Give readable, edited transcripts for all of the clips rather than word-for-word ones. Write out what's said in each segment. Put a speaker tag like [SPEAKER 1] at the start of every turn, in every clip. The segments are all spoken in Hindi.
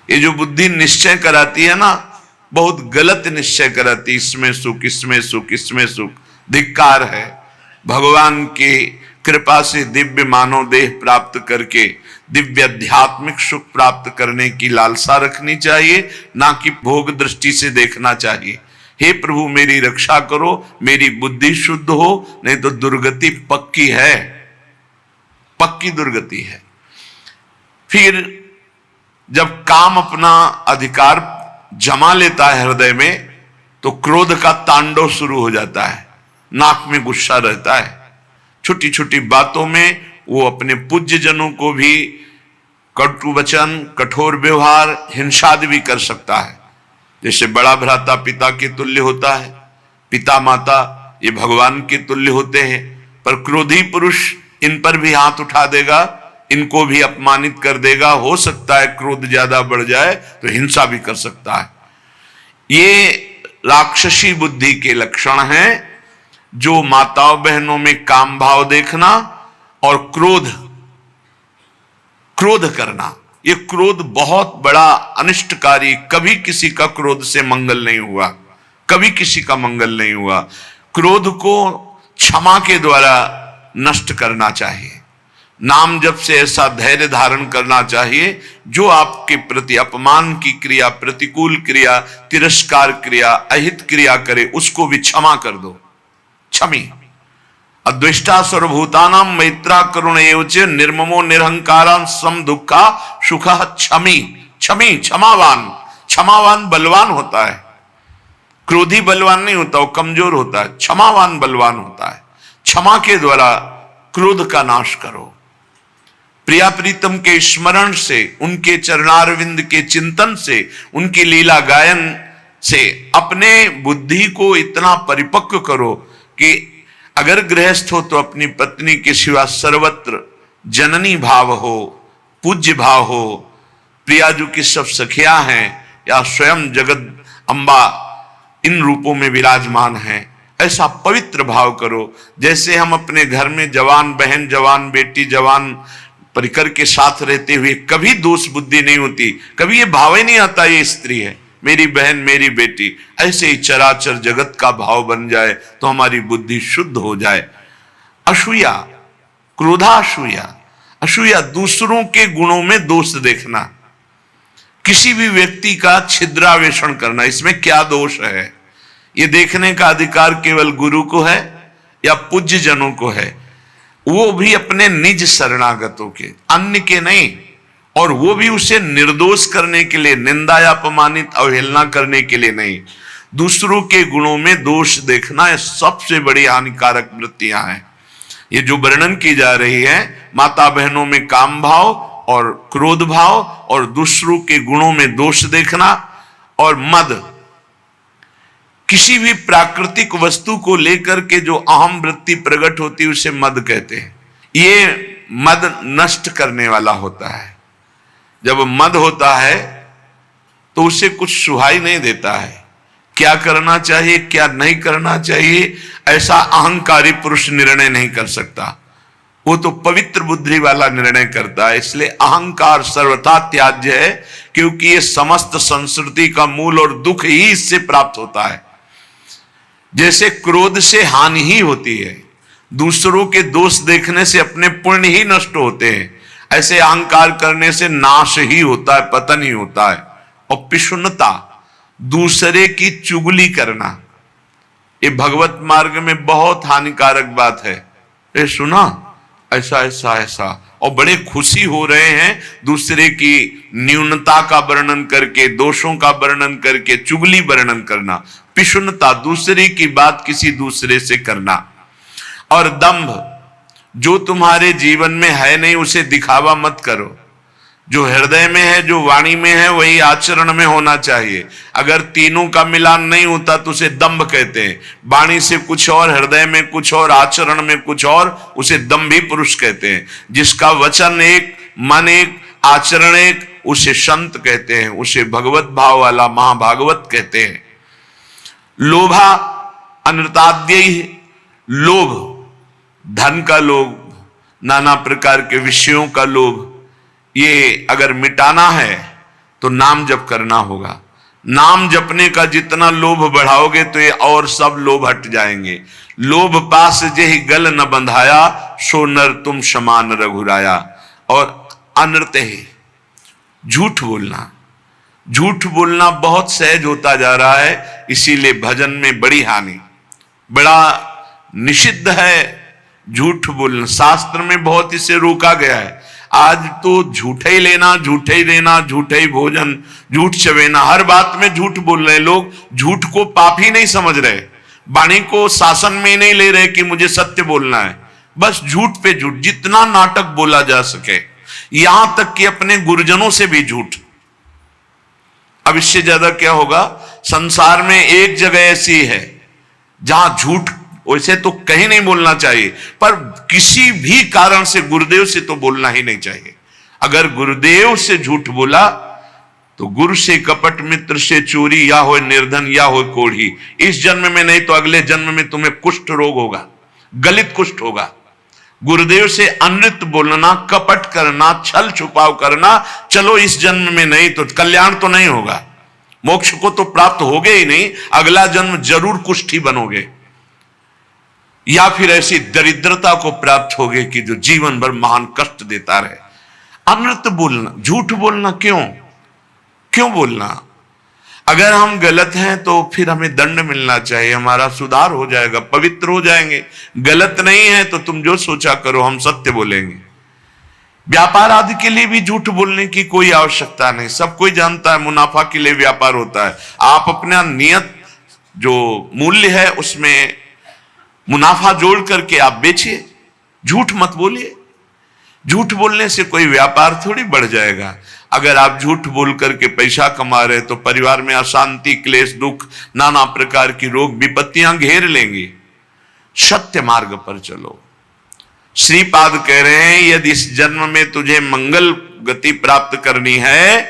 [SPEAKER 1] ये जो बुद्धि निश्चय कराती है ना, बहुत गलत निश्चय कराती, इसमें सुख, इसमें सुख, इसमें सुख। धिक्कार है। भगवान की कृपा से दिव्य मानव देह प्राप्त करके दिव्य आध्यात्मिक सुख प्राप्त करने की लालसा रखनी चाहिए, ना कि भोग दृष्टि से देखना चाहिए। हे प्रभु मेरी रक्षा करो, मेरी बुद्धि शुद्ध हो, नहीं तो दुर्गति पक्की है, पक्की दुर्गति है। फिर जब काम अपना अधिकार जमा लेता है हृदय में, तो क्रोध का तांडव शुरू हो जाता है, नाक में गुस्सा रहता है, छोटी छोटी बातों में वो अपने पूज्य जनों को भी कटु वचन, कठोर व्यवहार, हिंसादि भी कर सकता है। जैसे बड़ा भ्राता पिता के तुल्य होता है, पिता माता ये भगवान के तुल्य होते हैं, पर क्रोधी पुरुष इन पर भी हाथ उठा देगा, इनको भी अपमानित कर देगा। हो सकता है क्रोध ज्यादा बढ़ जाए तो हिंसा भी कर सकता है। ये राक्षसी बुद्धि के लक्षण हैं, जो माताओं बहनों में काम भाव देखना और क्रोध करना। ये क्रोध बहुत बड़ा अनिष्टकारी, कभी किसी का क्रोध से मंगल नहीं हुआ, कभी किसी का मंगल नहीं हुआ। क्रोध को क्षमा के द्वारा नष्ट करना चाहिए। नाम जप से ऐसा धैर्य धारण करना चाहिए, जो आपके प्रति अपमान की क्रिया, प्रतिकूल क्रिया, तिरस्कार क्रिया, अहित क्रिया करे, उसको भी क्षमा कर दो। क्षमी अद्वेष्टा सर्वभूतानां मैत्रा करुण एवच निर्ममो निरहंकारां सम दुखा सुखा क्षमी। क्षमी क्षमावान, क्षमावान बलवान होता है, क्रोधी बलवान नहीं होता, वो कमजोर होता है। क्षमावान बलवान होता है। क्षमा के द्वारा क्रोध का नाश करो। प्रिया प्रीतम के स्मरण से, उनके चरणारविंद के चिंतन से, उनकी लीला गायन से अपने बुद्धि को इतना परिपक्व करो कि अगर गृहस्थ हो तो अपनी पत्नी के सिवा सर्वत्र जननी भाव हो, पूज्य भाव हो। प्रियाजू की सब सखियां हैं या स्वयं जगत अम्बा इन रूपों में विराजमान हैं, ऐसा पवित्र भाव करो। जैसे हम अपने घर में जवान बहन, जवान बेटी, जवान परिकर के साथ रहते हुए कभी दोष बुद्धि नहीं होती, कभी ये भाव ही नहीं आता ये स्त्री है, मेरी बहन, मेरी बेटी। ऐसे ही चराचर जगत का भाव बन जाए तो हमारी बुद्धि शुद्ध हो जाए। असूया, क्रोधासूया। असूया दूसरों के गुणों में दोष देखना, किसी भी व्यक्ति का छिद्रावेषण करना, इसमें क्या दोष है, ये देखने का अधिकार केवल गुरु को है या पूज्य जनों को है, वो भी अपने निज शरणागतों के, अन्य के नहीं। और वो भी उसे निर्दोष करने के लिए, निंदा या अपमानित अवहेलना करने के लिए नहीं। दूसरों के गुणों में दोष देखना ये सबसे बड़ी हानिकारक वृत्तियां हैं। ये जो वर्णन की जा रही है, माता बहनों में काम भाव और क्रोध भाव और दूसरों के गुणों में दोष देखना और मद, किसी भी प्राकृतिक वस्तु को लेकर के जो अहम वृत्ति प्रकट होती है उसे मद कहते हैं। ये मद नष्ट करने वाला होता है। जब मद होता है तो उसे कुछ सुहाई नहीं देता है, क्या करना चाहिए क्या नहीं करना चाहिए ऐसा अहंकारी पुरुष निर्णय नहीं कर सकता, वो तो पवित्र बुद्धि वाला निर्णय करता है। इसलिए अहंकार सर्वथा त्याज्य है, क्योंकि ये समस्त संस्कृति का मूल और दुख ही इससे प्राप्त होता है। जैसे क्रोध से हानि ही होती है, दूसरों के दोष देखने से अपने पुण्य ही नष्ट होते हैं, ऐसे अहंकार करने से नाश ही होता है, पतन ही होता है। और पिशुनता, दूसरे की चुगली करना, ये भगवत मार्ग में बहुत हानिकारक बात है। ये सुना ऐसा ऐसा ऐसा, और बड़े खुशी हो रहे हैं दूसरे की न्यूनता का वर्णन करके, दोषों का वर्णन करके चुगली वर्णन करना। पिशुनता, दूसरे की बात किसी दूसरे से करना। और दंभ, जो तुम्हारे जीवन में है नहीं उसे दिखावा मत करो। जो हृदय में है, जो वाणी में है, वही आचरण में होना चाहिए। अगर तीनों का मिलान नहीं होता तो उसे दंभ कहते हैं। वाणी से कुछ और, हृदय में कुछ और, आचरण में कुछ और, उसे दंभी पुरुष कहते हैं। जिसका वचन एक, मन एक, आचरण एक, उसे संत कहते हैं, उसे भगवत भाव वाला महाभागवत कहते हैं। लोभा अनृताद्य, लोभ, धन का लोभ, नाना प्रकार के विषयों का लोभ, ये अगर मिटाना है तो नाम जप करना होगा। नाम जपने का जितना लोभ बढ़ाओगे तो ये और सब लोभ हट जाएंगे। लोभ पास जेहि गल न बंधाया, सो नर तुम समान रघुराया। और अनर्थ है झूठ बोलना। झूठ बोलना बहुत सहज होता जा रहा है, इसीलिए भजन में बड़ी हानि, बड़ा निषिद्ध है झूठ बोलना। शास्त्र में बहुत इसे रोका गया है। आज तो झूठे ही लेना, झूठे ही देना, झूठे ही भोजन, झूठ चवेना, हर बात में झूठ बोल रहे लोग। झूठ को पाप ही नहीं समझ रहे, वाणी को शासन में नहीं ले रहे कि मुझे सत्य बोलना है। बस झूठ पे झूठ, जितना नाटक बोला जा सके, यहां तक कि अपने गुरुजनों से भी झूठ। अब इससे ज्यादा क्या होगा? संसार में एक जगह ऐसी है जहां झूठ वैसे तो कहीं नहीं बोलना चाहिए, पर किसी भी कारण से गुरुदेव से तो बोलना ही नहीं चाहिए। अगर गुरुदेव से झूठ बोला तो गुरु से कपट, मित्र से चोरी, या हो निर्धन या हो कोढ़ी। इस जन्म में नहीं तो अगले जन्म में तुम्हें कुष्ठ रोग होगा, गलित कुष्ठ होगा। गुरुदेव से अनृत बोलना, कपट करना, छल छुपाव करना, चलो इस जन्म में नहीं तो कल्याण तो नहीं होगा, मोक्ष को तो प्राप्त होगे ही नहीं, अगला जन्म जरूर कुष्ठी बनोगे, या फिर ऐसी दरिद्रता को प्राप्त होगे कि जो जीवन भर महान कष्ट देता रहे। अनृत बोलना, झूठ बोलना क्यों बोलना? अगर हम गलत हैं तो फिर हमें दंड मिलना चाहिए, हमारा सुधार हो जाएगा, पवित्र हो जाएंगे। गलत नहीं है तो तुम जो सोचा करो, हम सत्य बोलेंगे। व्यापार आदि के लिए भी झूठ बोलने की कोई आवश्यकता नहीं। सब कोई जानता है मुनाफा के लिए व्यापार होता है। आप अपना नियत जो मूल्य है उसमें मुनाफा जोड़ करके आप बेचिए, झूठ मत बोलिए। झूठ बोलने से कोई व्यापार थोड़ी बढ़ जाएगा। अगर आप झूठ बोल करके पैसा कमा रहे तो परिवार में अशांति, क्लेश, दुख, नाना प्रकार की रोग विपत्तियां घेर लेंगी। सत्य मार्ग पर चलो। श्रीपाद कह रहे हैं यदि इस जन्म में तुझे मंगल गति प्राप्त करनी है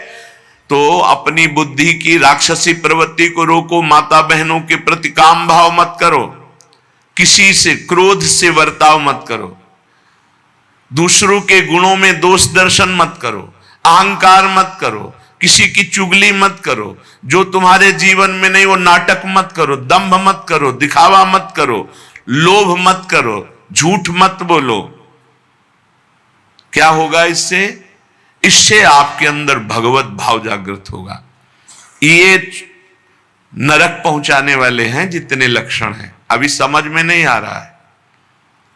[SPEAKER 1] तो अपनी बुद्धि की राक्षसी प्रवृत्ति को रोको। माता बहनों के प्रति काम भाव मत करो, किसी से क्रोध से वर्ताव मत करो, दूसरों के गुणों में दोष दर्शन मत करो, अहंकार मत करो, किसी की चुगली मत करो, जो तुम्हारे जीवन में नहीं वो नाटक मत करो, दंभ मत करो, दिखावा मत करो, लोभ मत करो, झूठ मत बोलो। क्या होगा इससे? इससे आपके अंदर भगवत भाव जागृत होगा। ये नरक पहुंचाने वाले हैं जितने लक्षण हैं, अभी समझ में नहीं आ रहा है,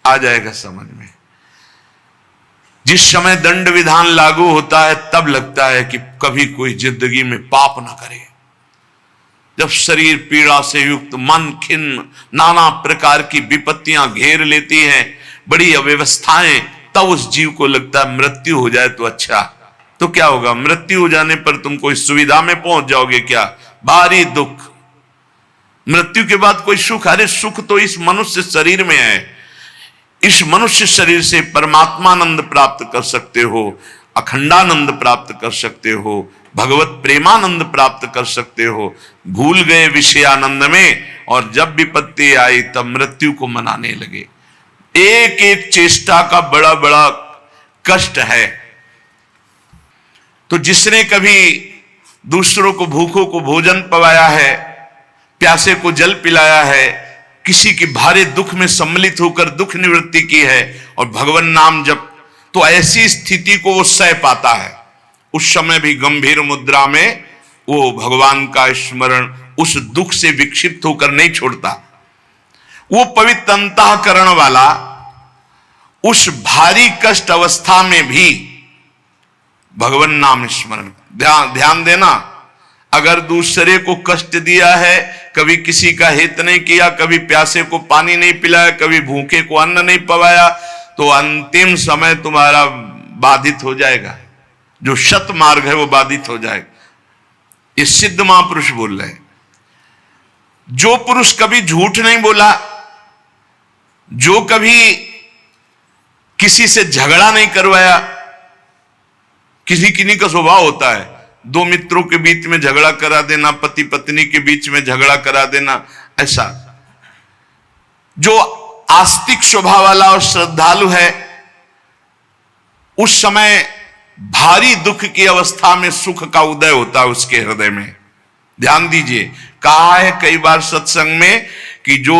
[SPEAKER 1] आ जाएगा समझ में। जिस समय दंड विधान लागू होता है तब लगता है कि कभी कोई जिंदगी में पाप ना करे। जब शरीर पीड़ा से युक्त, मन खिन्न, नाना प्रकार की विपत्तियां घेर लेती हैं, बड़ी अव्यवस्थाएं, तब उस जीव को लगता है मृत्यु हो जाए तो अच्छा। तो क्या होगा? मृत्यु हो जाने पर तुम कोई सुविधा में पहुंच जाओगे क्या? भारी दुख। मृत्यु के बाद कोई सुख? अरे सुख तो इस मनुष्य शरीर में है। इस मनुष्य शरीर से परमात्मानंद प्राप्त कर सकते हो, अखंडानंद प्राप्त कर सकते हो, भगवत प्रेमानंद प्राप्त कर सकते हो। भूल गए विषयानंद में और जब विपत्ति आई तब मृत्यु को मनाने लगे। एक एक चेष्टा का बड़ा बड़ा कष्ट है। तो जिसने कभी दूसरों को, भूखों को भोजन पवाया है, प्यासे को जल पिलाया है, किसी की भारी दुख में सम्मिलित होकर दुख निवृत्ति की है और भगवान नाम जप, तो ऐसी स्थिति को वो सह पाता है। उस समय भी गंभीर मुद्रा में वो भगवान का स्मरण उस दुख से विक्षिप्त होकर नहीं छोड़ता। वो पवित्र अंतःकरण वाला उस भारी कष्ट अवस्था में भी भगवान नाम स्मरण। ध्यान देना, अगर दूसरे को कष्ट दिया है, कभी किसी का हित नहीं किया, कभी प्यासे को पानी नहीं पिलाया, कभी भूखे को अन्न नहीं पवाया, तो अंतिम समय तुम्हारा बाधित हो जाएगा। जो शत मार्ग है वो बाधित हो जाएगा। ये सिद्ध महापुरुष बोल रहे हैं। जो पुरुष कभी झूठ नहीं बोला, जो कभी किसी से झगड़ा नहीं करवाया, किसी किन्हीं का स्वभाव होता है दो मित्रों के बीच में झगड़ा करा देना, पति पत्नी के बीच में झगड़ा करा देना, ऐसा। जो आस्तिक स्वभाव वाला और श्रद्धालु है, उस समय भारी दुख की अवस्था में सुख का उदय होता है उसके हृदय में। ध्यान दीजिए, कहा है कई बार सत्संग में कि जो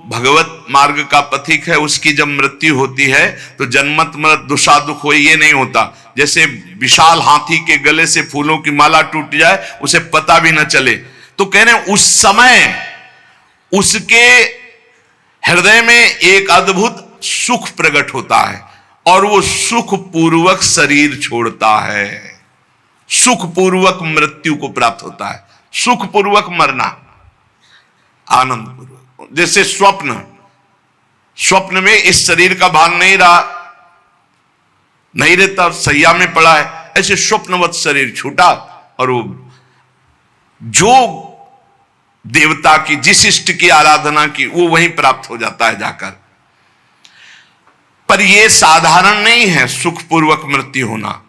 [SPEAKER 1] भगवत मार्ग का पथिक है उसकी जब मृत्यु होती है तो जन्मत मृत दुषा दुख हो, ये नहीं होता। जैसे विशाल हाथी के गले से फूलों की माला टूट जाए, उसे पता भी न चले। तो कह रहे हैं उस समय उसके हृदय में एक अद्भुत सुख प्रकट होता है और वो सुख पूर्वक शरीर छोड़ता है, सुख पूर्वक मृत्यु को प्राप्त होता है, सुख पूर्वक मरना, आनंद पूर्वक। जैसे स्वप्न में इस शरीर का भान नहीं रहता, सैया में पड़ा है, ऐसे स्वप्नवत शरीर छूटा और वो जो देवता की, जिस इष्ट की आराधना की, वो वहीं प्राप्त हो जाता है जाकर। पर यह साधारण नहीं है सुखपूर्वक मृत्यु होना।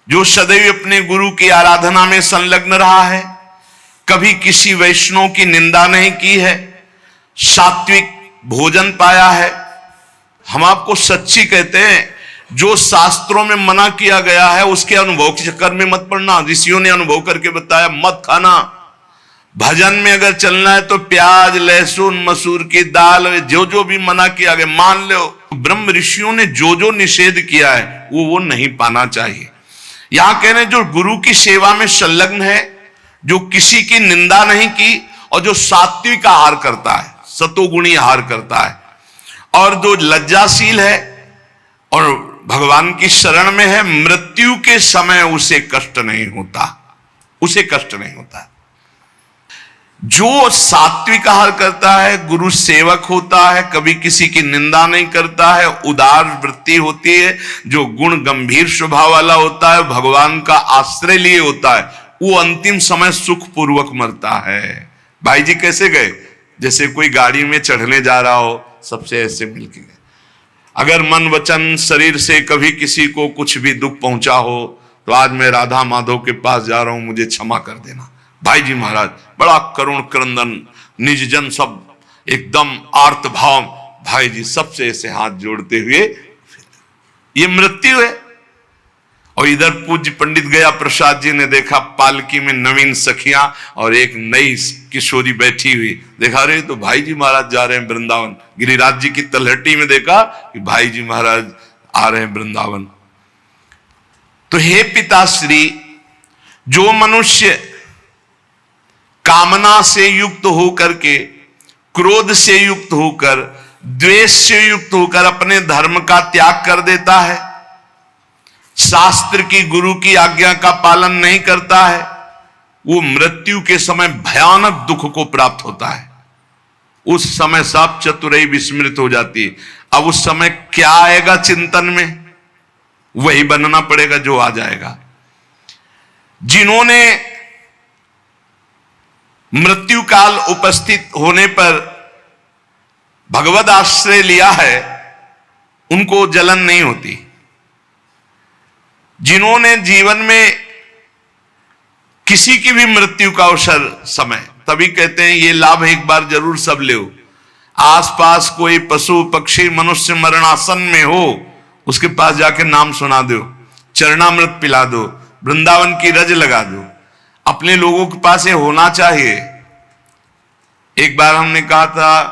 [SPEAKER 1] जो सदैव अपने गुरु की आराधना में संलग्न रहा है, कभी किसी वैष्णव की निंदा नहीं की है, सात्विक भोजन पाया है। हम आपको सच्ची कहते हैं, जो शास्त्रों में मना किया गया है उसके अनुभव के चक्कर में मत पड़ना। ऋषियों ने अनुभव करके बताया, मत खाना। भजन में अगर चलना है तो प्याज, लहसुन, मसूर की दाल, जो जो भी मना किया गया मान लो। ब्रह्म ऋषियों ने जो जो निषेध किया है वो नहीं पाना चाहिए। यहां कह रहे हैं जो गुरु की सेवा में संलग्न है, जो किसी की निंदा नहीं की और जो सात्विक आहार करता है, सतोगुणी आहार करता है, और जो लज्जाशील है और भगवान की शरण में है, मृत्यु के समय उसे कष्ट नहीं होता, उसे कष्ट नहीं होता। जो सात्विक आहार करता है, गुरु सेवक होता है, कभी किसी की निंदा नहीं करता है, उदार वृत्ति होती है, जो गुण गंभीर स्वभाव वाला होता है, भगवान का आश्रय लिए होता है, वो अंतिम समय सुख पूर्वक मरता है। भाई जी कैसे गए? जैसे कोई गाड़ी में चढ़ने जा रहा हो, सबसे ऐसे मिलके गए। अगर मन वचन शरीर से कभी किसी को कुछ भी दुख पहुंचा हो तो आज मैं राधा माधव के पास जा रहा हूं, मुझे क्षमा कर देना। भाई जी महाराज बड़ा करुण क्रंदन, निज जन सब एकदम आर्त भाव, भाई जी सबसे ऐसे हाथ जोड़ते हुए, ये मृत्यु है। और इधर पूज्य पंडित गया प्रसाद जी ने देखा पालकी में नवीन सखियां और एक नई किशोरी बैठी हुई, देखा रहे तो भाई जी महाराज जा रहे हैं वृंदावन। गिरिराज जी की तलहटी में देखा कि भाई जी महाराज आ रहे हैं वृंदावन। तो हे पिताश्री, जो मनुष्य कामना से युक्त होकर के, क्रोध से युक्त होकर, द्वेष से युक्त होकर अपने धर्म का त्याग कर देता है, शास्त्र की, गुरु की आज्ञा का पालन नहीं करता है, वो मृत्यु के समय भयानक दुख को प्राप्त होता है। उस समय सब चतुराई विस्मृत हो जाती है। अब उस समय क्या आएगा चिंतन में, वही बनना पड़ेगा जो आ जाएगा। जिन्होंने मृत्यु काल उपस्थित होने पर भगवद आश्रय लिया है, उनको जलन नहीं होती। जिन्होंने जीवन में किसी की भी मृत्यु का अवसर समय, तभी कहते हैं ये लाभ एक बार जरूर सब ले। आसपास कोई पशु पक्षी मनुष्य मरणासन में हो, उसके पास जाके नाम सुना दो, चरणामृत पिला दो, वृंदावन की रज लगा दो। अपने लोगों के पास ये होना चाहिए। एक बार हमने कहा था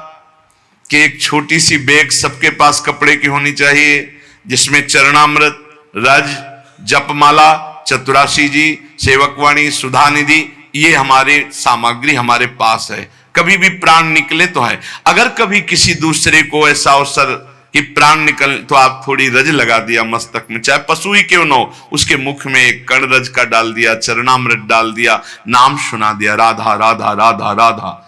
[SPEAKER 1] कि एक छोटी सी बैग सबके पास कपड़े की होनी चाहिए, जिसमें चरणामृत, रज, जपमाला, चतुराशी जी, सेवकवाणी, सुधा निधि, ये हमारे सामग्री हमारे पास है। कभी भी प्राण निकले तो है। अगर कभी किसी दूसरे को ऐसा अवसर कि प्राण निकल, तो आप थोड़ी रज लगा दिया मस्तक में, चाहे पशु ही क्यों न हो, उसके मुख में एक कण रज का डाल दिया, चरणामृत डाल दिया, नाम सुना दिया, राधा राधा राधा राधा।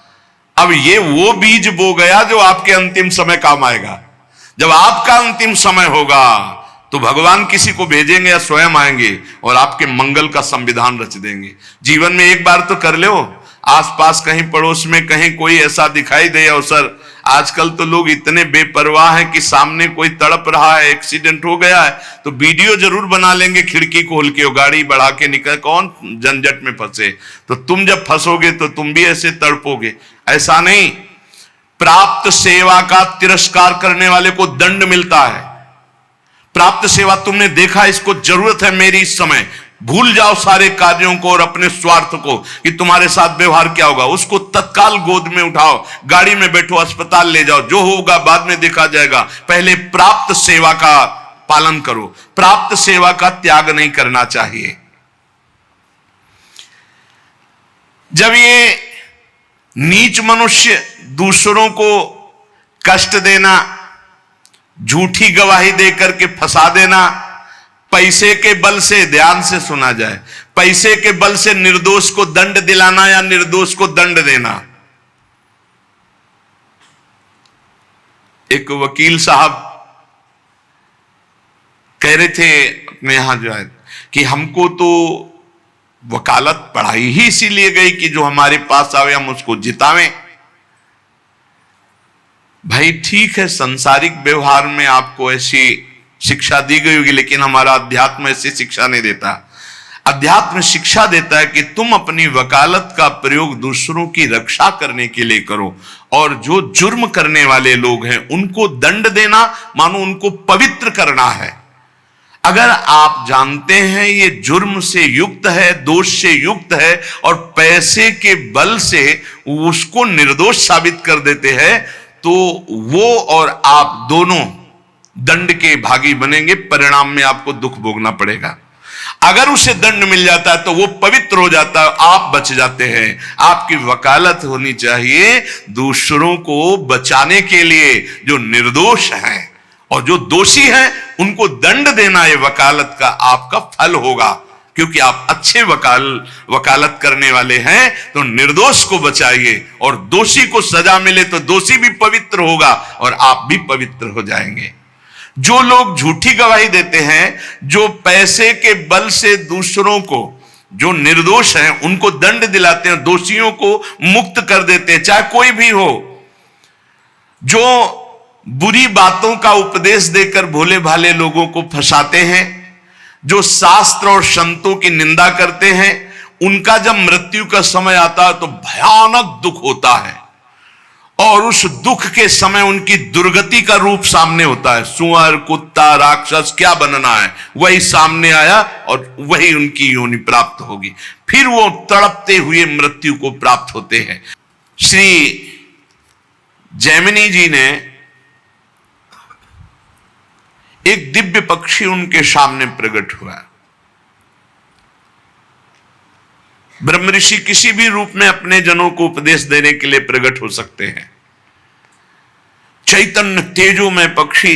[SPEAKER 1] अब ये वो बीज बो गया जो आपके अंतिम समय काम आएगा। जब आपका अंतिम समय होगा तो भगवान किसी को भेजेंगे या स्वयं आएंगे और आपके मंगल का संविधान रच देंगे। जीवन में एक बार तो कर लो, आसपास कहीं पड़ोस में कहीं कोई ऐसा दिखाई दे अवसर। आजकल तो लोग इतने बेपरवाह हैं कि सामने कोई तड़प रहा है, एक्सीडेंट हो गया है, तो वीडियो जरूर बना लेंगे, खिड़की खोल के गाड़ी बढ़ा के निकल, कौन झंझट में फंसे। तो तुम जब फंसोगे तो तुम भी ऐसे तड़पोगे। ऐसा नहीं, प्राप्त सेवा का तिरस्कार करने वाले को दंड मिलता है, प्राप्त सेवा तुमने देखा इसको जरूरत है मेरी इस समय, भूल जाओ सारे कार्यों को और अपने स्वार्थ को कि तुम्हारे साथ व्यवहार क्या होगा। उसको तत्काल गोद में उठाओ, गाड़ी में बैठो, अस्पताल ले जाओ, जो होगा बाद में देखा जाएगा। पहले प्राप्त सेवा का पालन करो, प्राप्त सेवा का त्याग नहीं करना चाहिए। जब ये नीच मनुष्य दूसरों को कष्ट देना, झूठी गवाही देकर के फंसा देना, पैसे के बल से, ध्यान से सुना जाए, पैसे के बल से निर्दोष को दंड दिलाना या निर्दोष को दंड देना। एक वकील साहब कह रहे थे अपने यहां जो है कि हमको तो वकालत पढ़ाई ही इसीलिए गई कि जो हमारे पास आवे हम उसको जितावें। भाई ठीक है, सांसारिक व्यवहार में आपको ऐसी शिक्षा दी गई होगी, लेकिन हमारा अध्यात्म ऐसी शिक्षा नहीं देता। अध्यात्म शिक्षा देता है कि तुम अपनी वकालत का प्रयोग दूसरों की रक्षा करने के लिए करो, और जो जुर्म करने वाले लोग हैं उनको दंड देना मानो उनको पवित्र करना है। अगर आप जानते हैं ये जुर्म से युक्त है, दोष से युक्त है, और पैसे के बल से उसको निर्दोष साबित कर देते हैं, तो वो और आप दोनों दंड के भागी बनेंगे, परिणाम में आपको दुख भोगना पड़ेगा। अगर उसे दंड मिल जाता है तो वो पवित्र हो जाता है, आप बच जाते हैं। आपकी वकालत होनी चाहिए दूसरों को बचाने के लिए, जो निर्दोष हैं, और जो दोषी हैं उनको दंड देना ये वकालत का आपका फल होगा। क्योंकि आप अच्छे वकालत करने वाले हैं तो निर्दोष को बचाइए, और दोषी को सजा मिले तो दोषी भी पवित्र होगा और आप भी पवित्र हो जाएंगे। जो लोग झूठी गवाही देते हैं, जो पैसे के बल से दूसरों को, जो निर्दोष हैं उनको दंड दिलाते हैं, दोषियों को मुक्त कर देते हैं, चाहे कोई भी हो, जो बुरी बातों का उपदेश देकर भोले भाले लोगों को फंसाते हैं, जो शास्त्र और संतों की निंदा करते हैं, उनका जब मृत्यु का समय आता है तो भयानक दुख होता है, और उस दुख के समय उनकी दुर्गति का रूप सामने होता है। सुअर, कुत्ता, राक्षस क्या बनना है वही सामने आया, और वही उनकी योनि प्राप्त होगी। फिर वो तड़पते हुए मृत्यु को प्राप्त होते हैं। श्री जैमिनी जी ने एक दिव्य पक्षी उनके सामने प्रकट हुआ। ब्रह्म ऋषि किसी भी रूप में अपने जनों को उपदेश देने के लिए प्रकट हो सकते हैं। चैतन्य तेजोमय पक्षी।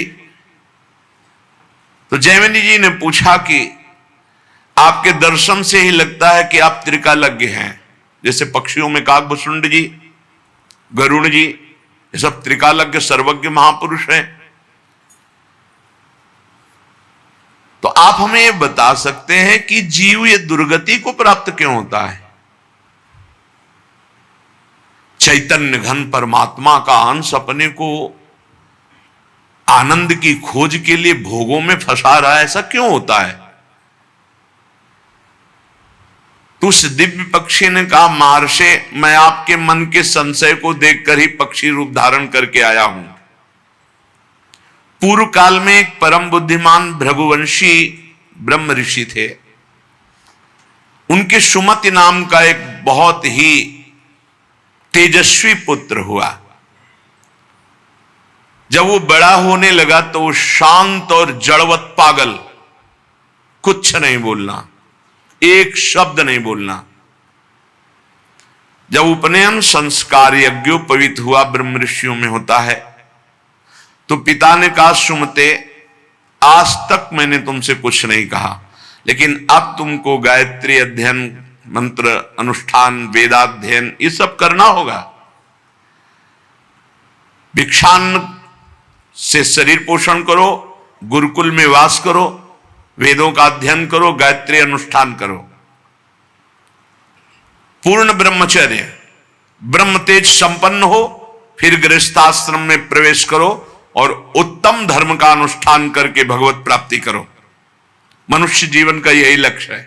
[SPEAKER 1] तो जैमिनी जी ने पूछा कि आपके दर्शन से ही लगता है कि आप त्रिकालज्ञ हैं। जैसे पक्षियों में काकभुसुंड जी, गरुड़ जी, ये सब त्रिकालज्ञ सर्वज्ञ महापुरुष हैं। तो आप हमें यह बता सकते हैं कि जीव ये दुर्गति को प्राप्त क्यों होता है? चैतन्य घन परमात्मा का अंश अपने को आनंद की खोज के लिए भोगों में फंसा रहा है, ऐसा क्यों होता है? तो उस दिव्य पक्षी ने कहा, महर्षि, मैं आपके मन के संशय को देखकर ही पक्षी रूप धारण करके आया हूं। पूर्व काल में एक परम बुद्धिमान भृगुवंशी ब्रह्म ऋषि थे। उनके सुमति नाम का एक बहुत ही तेजस्वी पुत्र हुआ। जब वो बड़ा होने लगा तो वो शांत और जड़वत पागल, कुछ नहीं बोलना, एक शब्द नहीं बोलना। जब उपनयन संस्कार यज्ञोपवीत हुआ, ब्रह्म ऋषियों में होता है, तो पिता ने कहा, सुमते, आज तक मैंने तुमसे कुछ नहीं कहा, लेकिन अब तुमको गायत्री अध्ययन, मंत्र अनुष्ठान, वेदाध्ययन ये सब करना होगा। भिक्षान्न से शरीर पोषण करो, गुरुकुल में वास करो, वेदों का अध्ययन करो, गायत्री अनुष्ठान करो, पूर्ण ब्रह्मचर्य, ब्रह्म तेज संपन्न हो, फिर गृहस्थाश्रम में प्रवेश करो और उत्तम धर्म का अनुष्ठान करके भगवत प्राप्ति करो। मनुष्य जीवन का यही लक्ष्य है।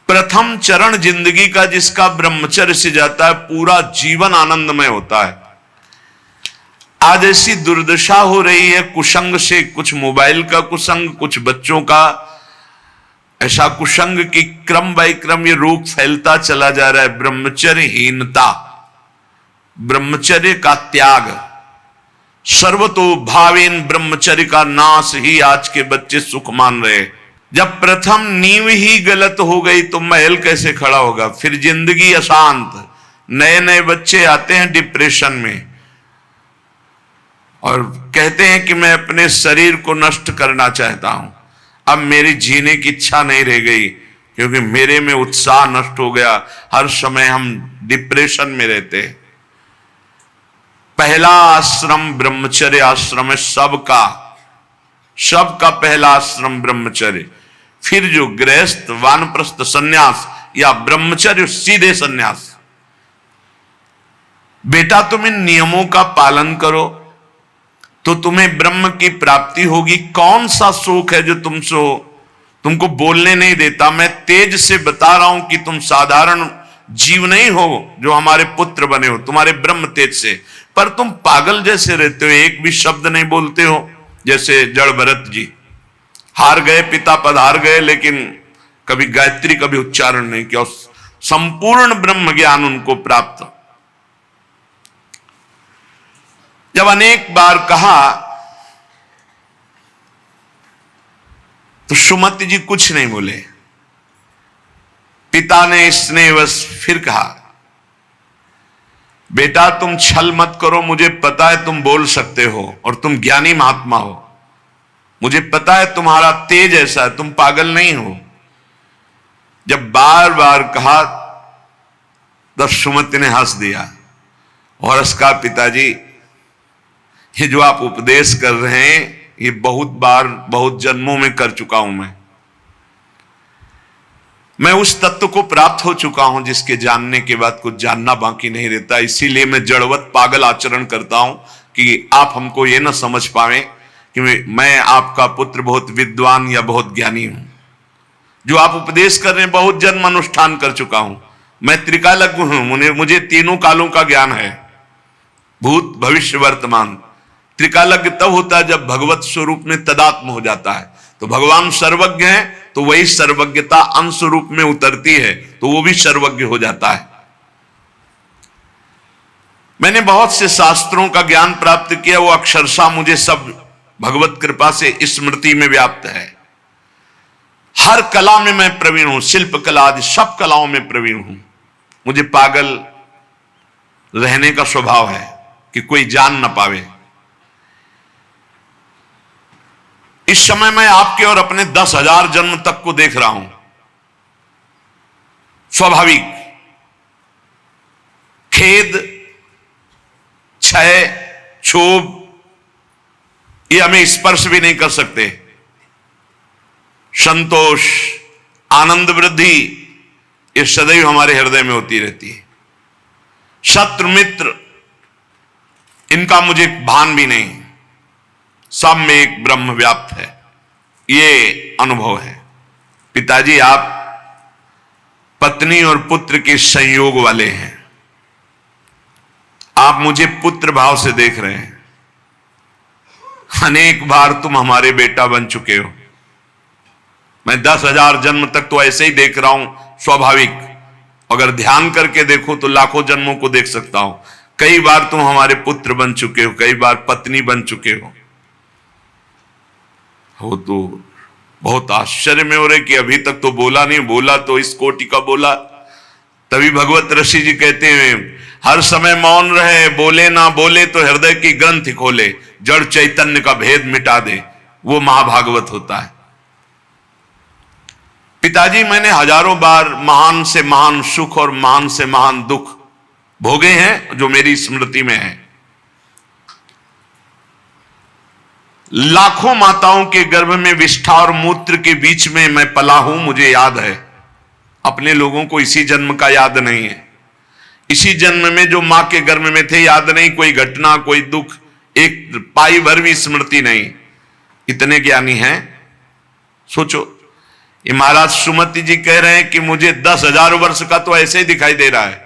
[SPEAKER 1] प्रथम चरण जिंदगी का जिसका ब्रह्मचर्य से जाता है, पूरा जीवन आनंदमय होता है। आज ऐसी दुर्दशा हो रही है कुसंग से, कुछ मोबाइल का कुसंग, कुछ बच्चों का ऐसा कुसंग कि क्रम बाय क्रम ये रोग फैलता चला जा रहा है। ब्रह्मचर्यहीनता, ब्रह्मचर्य का त्याग, सर्वतो भावेन ब्रह्मचर्य का नाश ही आज के बच्चे सुख मान रहे। जब प्रथम नींव ही गलत हो गई तो महल कैसे खड़ा होगा? फिर जिंदगी अशांत। नए नए बच्चे आते हैं डिप्रेशन में और कहते हैं कि मैं अपने शरीर को नष्ट करना चाहता हूं, अब मेरी जीने की इच्छा नहीं रह गई क्योंकि मेरे में उत्साह नष्ट हो गया। हर समय हम डिप्रेशन में रहते हैं। पहला आश्रम ब्रह्मचर्य आश्रम है सबका, सबका पहला आश्रम ब्रह्मचर्य। फिर जो गृहस्थ, वानप्रस्थ, सन्यास या ब्रह्मचर्य सीधे सन्यास। बेटा तुम इन नियमों का पालन करो तो तुम्हें ब्रह्म की प्राप्ति होगी। कौन सा सुख है जो तुमको बोलने नहीं देता? मैं तेज से बता रहा हूं कि तुम साधारण जीव नहीं हो जो हमारे पुत्र बने हो, तुम्हारे ब्रह्म तेज से, पर तुम पागल जैसे रहते हो, एक भी शब्द नहीं बोलते हो। जैसे जड़ भरत जी हार गए, पिता पधार गए, लेकिन कभी गायत्री कभी उच्चारण नहीं किया। संपूर्ण ब्रह्म ज्ञान उनको प्राप्त। जब अनेक बार कहा तो सुमति जी कुछ नहीं बोले। पिता ने स्नेहवश फिर कहा, बेटा तुम छल मत करो, मुझे पता है तुम बोल सकते हो और तुम ज्ञानी महात्मा हो, मुझे पता है तुम्हारा तेज ऐसा है, तुम पागल नहीं हो। जब बार बार कहा तब सुमति ने हंस दिया और उसका पिताजी ये जो आप उपदेश कर रहे हैं ये बहुत बार, बहुत जन्मों में कर चुका हूं। मैं उस तत्व को प्राप्त हो चुका हूं जिसके जानने के बाद कुछ जानना बाकी नहीं रहता। इसीलिए मैं जड़वत पागल आचरण करता हूं कि आप हमको ये ना समझ पाए कि मैं आपका पुत्र बहुत विद्वान या बहुत ज्ञानी हूं। जो आप उपदेश कर रहे हैं बहुत जन्म अनुष्ठान कर चुका हूं। मैं त्रिकालज्ञ हूं, मुझे तीनों कालों का ज्ञान है, भूत भविष्य वर्तमान। त्रिकालज्ञ तब होता है जब भगवत स्वरूप में तदात्म हो जाता है। तो भगवान सर्वज्ञ है तो वही सर्वज्ञता अंश रूप में उतरती है तो वो भी सर्वज्ञ हो जाता है। मैंने बहुत से शास्त्रों का ज्ञान प्राप्त किया, वो अक्षरशः मुझे सब भगवत कृपा से स्मृति में व्याप्त है। हर कला में मैं प्रवीण हूं, शिल्प कला आदि सब कलाओं में प्रवीण हूं। मुझे पागल रहने का स्वभाव है कि कोई जान ना पावे। इस समय मैं आपके और अपने 10,000 जन्म तक को देख रहा हूं। स्वाभाविक खेद, क्षय, क्षोभ ये हमें स्पर्श भी नहीं कर सकते। संतोष, आनंद वृद्धि ये सदैव हमारे हृदय में होती रहती है। शत्रु मित्र इनका मुझे भान भी नहीं, सब में एक ब्रह्म व्याप्त है, ये अनुभव है। पिताजी आप पत्नी और पुत्र के संयोग वाले हैं। आप मुझे पुत्र भाव से देख रहे हैं। अनेक बार तुम हमारे बेटा बन चुके हो। मैं 10,000 जन्म तक तो ऐसे ही देख रहा हूं, स्वाभाविक। अगर ध्यान करके देखो तो लाखों जन्मों को देख सकता हूं। कई बार तुम हमारे पुत्र बन चुके हो, कई बार पत्नी बन चुके हो। तो बहुत आश्चर्य में हो रहे कि अभी तक तो बोला नहीं, बोला तो इस कोटि का बोला। तभी भगवत ऋषि जी कहते हैं हर समय मौन रहे, बोले ना बोले तो हृदय की ग्रंथि खोले, जड़ चैतन्य का भेद मिटा दे, वो महाभागवत होता है। पिताजी मैंने हजारों बार महान से महान सुख और महान से महान दुख भोगे हैं जो मेरी स्मृति में है। लाखों माताओं के गर्भ में विष्ठा और मूत्र के बीच में मैं पला हूं, मुझे याद है। अपने लोगों को इसी जन्म का याद नहीं है। इसी जन्म में जो मां के गर्भ में थे याद नहीं, कोई घटना, कोई दुख, एक पाई भर भी स्मृति नहीं। इतने ज्ञानी हैं। सोचो, ये महाराज सुमति जी कह रहे हैं कि मुझे 10,000 वर्ष का तो ऐसे ही दिखाई दे रहा है,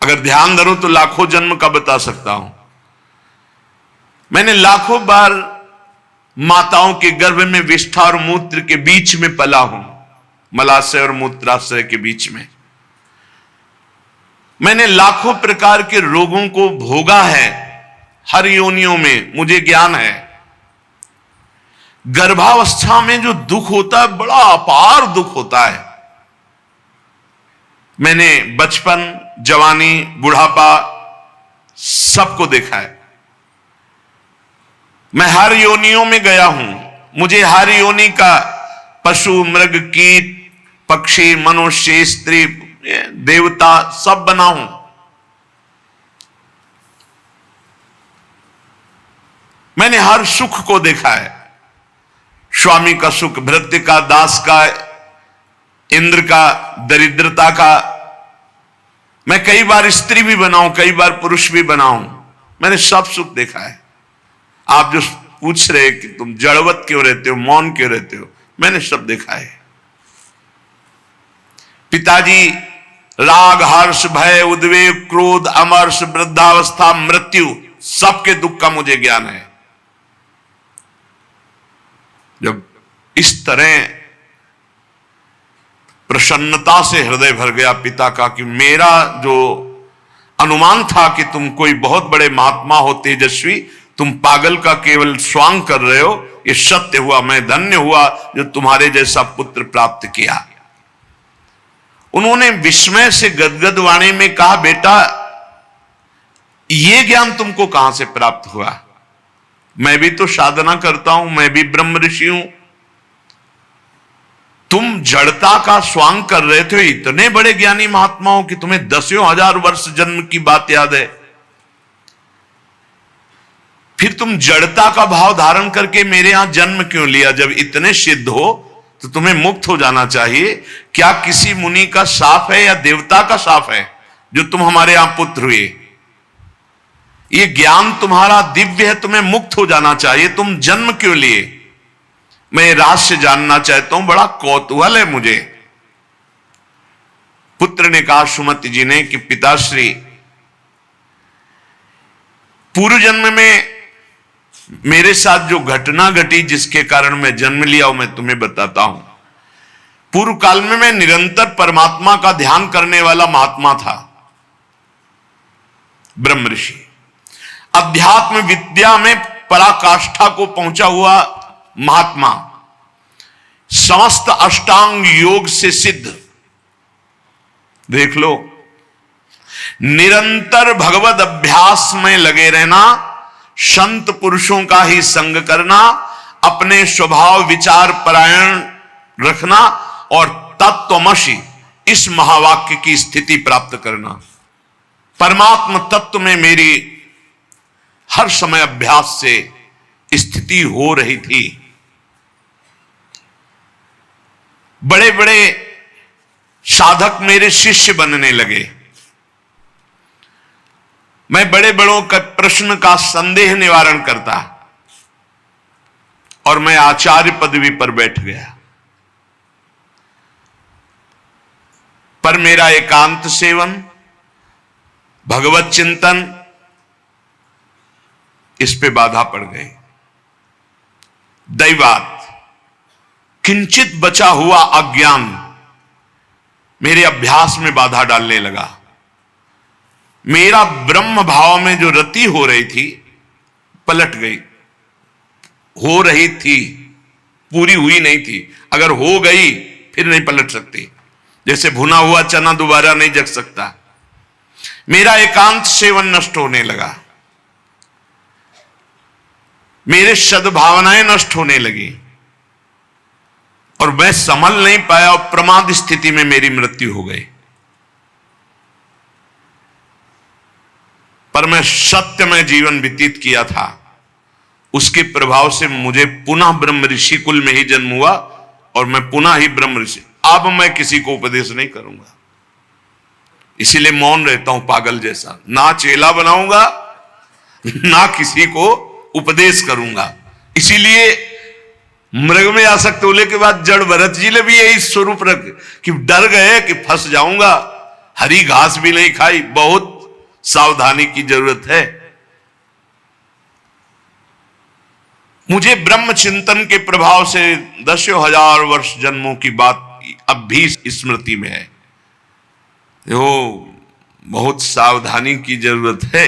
[SPEAKER 1] अगर ध्यान धरो तो लाखों जन्म का बता सकता हूं। मैंने लाखों बार माताओं के गर्भ में विष्ठा और मूत्र के बीच में पला हूं, मलाशय और मूत्राशय के बीच में। मैंने लाखों प्रकार के रोगों को भोगा है, हर योनियों में मुझे ज्ञान है। गर्भावस्था में जो दुख होता है बड़ा अपार दुख होता है। मैंने बचपन, जवानी, बुढ़ापा सबको देखा है। मैं हर योनियों में गया हूं, मुझे हर योनि का पशु, मृग, कीट, पक्षी, मनुष्य, स्त्री, देवता सब बना हूं। मैंने हर सुख को देखा है, स्वामी का सुख, भृत्य का, दास का, इंद्र का, दरिद्रता का। मैं कई बार स्त्री भी बनाऊं, कई बार पुरुष भी बनाऊं, मैंने सब सुख देखा है। आप जो पूछ रहे कि तुम जड़वत क्यों रहते हो, मौन क्यों रहते हो, मैंने सब देखा है। पिताजी राग, हर्ष, भय, उद्वेग, क्रोध, अमर्ष, वृद्धावस्था, मृत्यु, सबके दुख का मुझे ज्ञान है। जब इस तरह प्रसन्नता से हृदय भर गया पिता का कि मेरा जो अनुमान था कि तुम कोई बहुत बड़े महात्मा हो, तेजस्वी, तुम पागल का केवल स्वांग कर रहे हो, ये सत्य हुआ। मैं धन्य हुआ जो तुम्हारे जैसा पुत्र प्राप्त किया। उन्होंने विस्मय से गदगद वाणी में कहा, बेटा ये ज्ञान तुमको कहां से प्राप्त हुआ? मैं भी तो साधना करता हूं, मैं भी ब्रह्म ऋषि हूं। तुम जड़ता का स्वांग कर रहे थे, इतने बड़े ज्ञानी महात्माओं की तुम्हें दसियों हजार वर्ष जन्म की बात याद है, फिर तुम जड़ता का भाव धारण करके मेरे यहां जन्म क्यों लिया? जब इतने सिद्ध हो तो तुम्हें मुक्त हो जाना चाहिए। क्या किसी मुनि का शाप है या देवता का शाप है जो तुम हमारे यहां पुत्र हुए? ये ज्ञान तुम्हारा दिव्य है, तुम्हें मुक्त हो जाना चाहिए, तुम जन्म क्यों लिए? मैं रहस्य जानना चाहता हूं, बड़ा कौतूहल है मुझे। पुत्र ने कहा सुमति जी ने कि पिताश्री, पूर्व जन्म में मेरे साथ जो घटना घटी जिसके कारण मैं जन्म लिया वो मैं तुम्हें बताता हूं। पूर्व काल में मैं निरंतर परमात्मा का ध्यान करने वाला महात्मा था, ब्रह्म ऋषि, अध्यात्म विद्या में पराकाष्ठा को पहुंचा हुआ महात्मा, समस्त अष्टांग योग से सिद्ध। देख लो, निरंतर भगवत अभ्यास में लगे रहना, संत पुरुषों का ही संग करना, अपने स्वभाव विचार परायण रखना और तत्वमसि इस महावाक्य की स्थिति प्राप्त करना। परमात्म तत्व में मेरी हर समय अभ्यास से स्थिति हो रही थी। बड़े बड़े साधक मेरे शिष्य बनने लगे। मैं बड़े बड़ों का प्रश्न का संदेह निवारण करता और मैं आचार्य पदवी पर बैठ गया। पर मेरा एकांत सेवन, भगवत चिंतन, इस पे बाधा पड़ गई। दैवात किंचित बचा हुआ अज्ञान मेरे अभ्यास में बाधा डालने लगा। मेरा ब्रह्म भाव में जो रति हो रही थी पलट गई। हो रही थी, पूरी हुई नहीं थी। अगर हो गई फिर नहीं पलट सकती। जैसे भुना हुआ चना दोबारा नहीं जग सकता। मेरा एकांत सेवन नष्ट होने लगा, मेरे सद्भावनाएं नष्ट होने लगी और मैं संभल नहीं पाया और प्रमाद स्थिति में मेरी मृत्यु हो गई। पर मैं सत्यमय जीवन व्यतीत किया था, उसके प्रभाव से मुझे पुनः ब्रह्म ऋषि कुल में ही जन्म हुआ और मैं पुनः ही ब्रह्म ऋषि। अब मैं किसी को उपदेश नहीं करूंगा, इसीलिए मौन रहता हूं पागल जैसा। ना चेला बनाऊंगा ना किसी को उपदेश करूंगा। इसीलिए मृग में आसक्त होने के बाद जड़ भरत जी ने भी यही स्वरूप रख कि डर गए कि फंस जाऊंगा। हरी घास भी नहीं खाई, बहुत सावधानी की जरूरत है। मुझे ब्रह्म चिंतन के प्रभाव से दसों हजार वर्ष जन्मों की बात अब भी स्मृति में है। वो बहुत सावधानी की जरूरत है।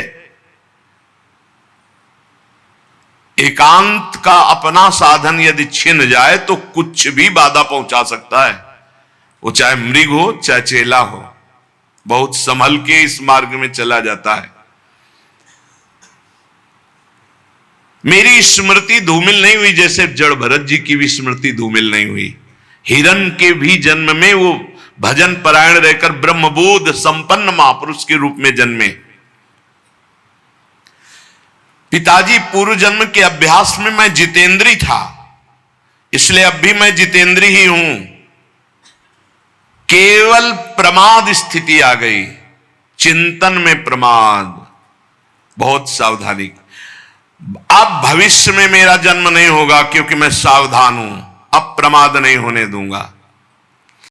[SPEAKER 1] एकांत का अपना साधन यदि छिन जाए तो कुछ भी बाधा पहुंचा सकता है, वो चाहे मृग हो चाहे चेला हो, बहुत संभल के इस मार्ग में चला जाता है। मेरी स्मृति धूमिल नहीं हुई जैसे जड़ भरत जी की भी स्मृति धूमिल नहीं हुई। हिरण के भी जन्म में वो भजन परायण रहकर ब्रह्मबोध संपन्न महापुरुष के रूप में जन्मे। पिताजी पूर्व जन्म के अभ्यास में मैं जितेंद्री था, इसलिए अब भी मैं जितेंद्री ही हूं। केवल प्रमाद स्थिति आ गई, चिंतन में प्रमाद, बहुत सावधानी। अब भविष्य में मेरा जन्म नहीं होगा क्योंकि मैं सावधान हूं, अब प्रमाद नहीं होने दूंगा।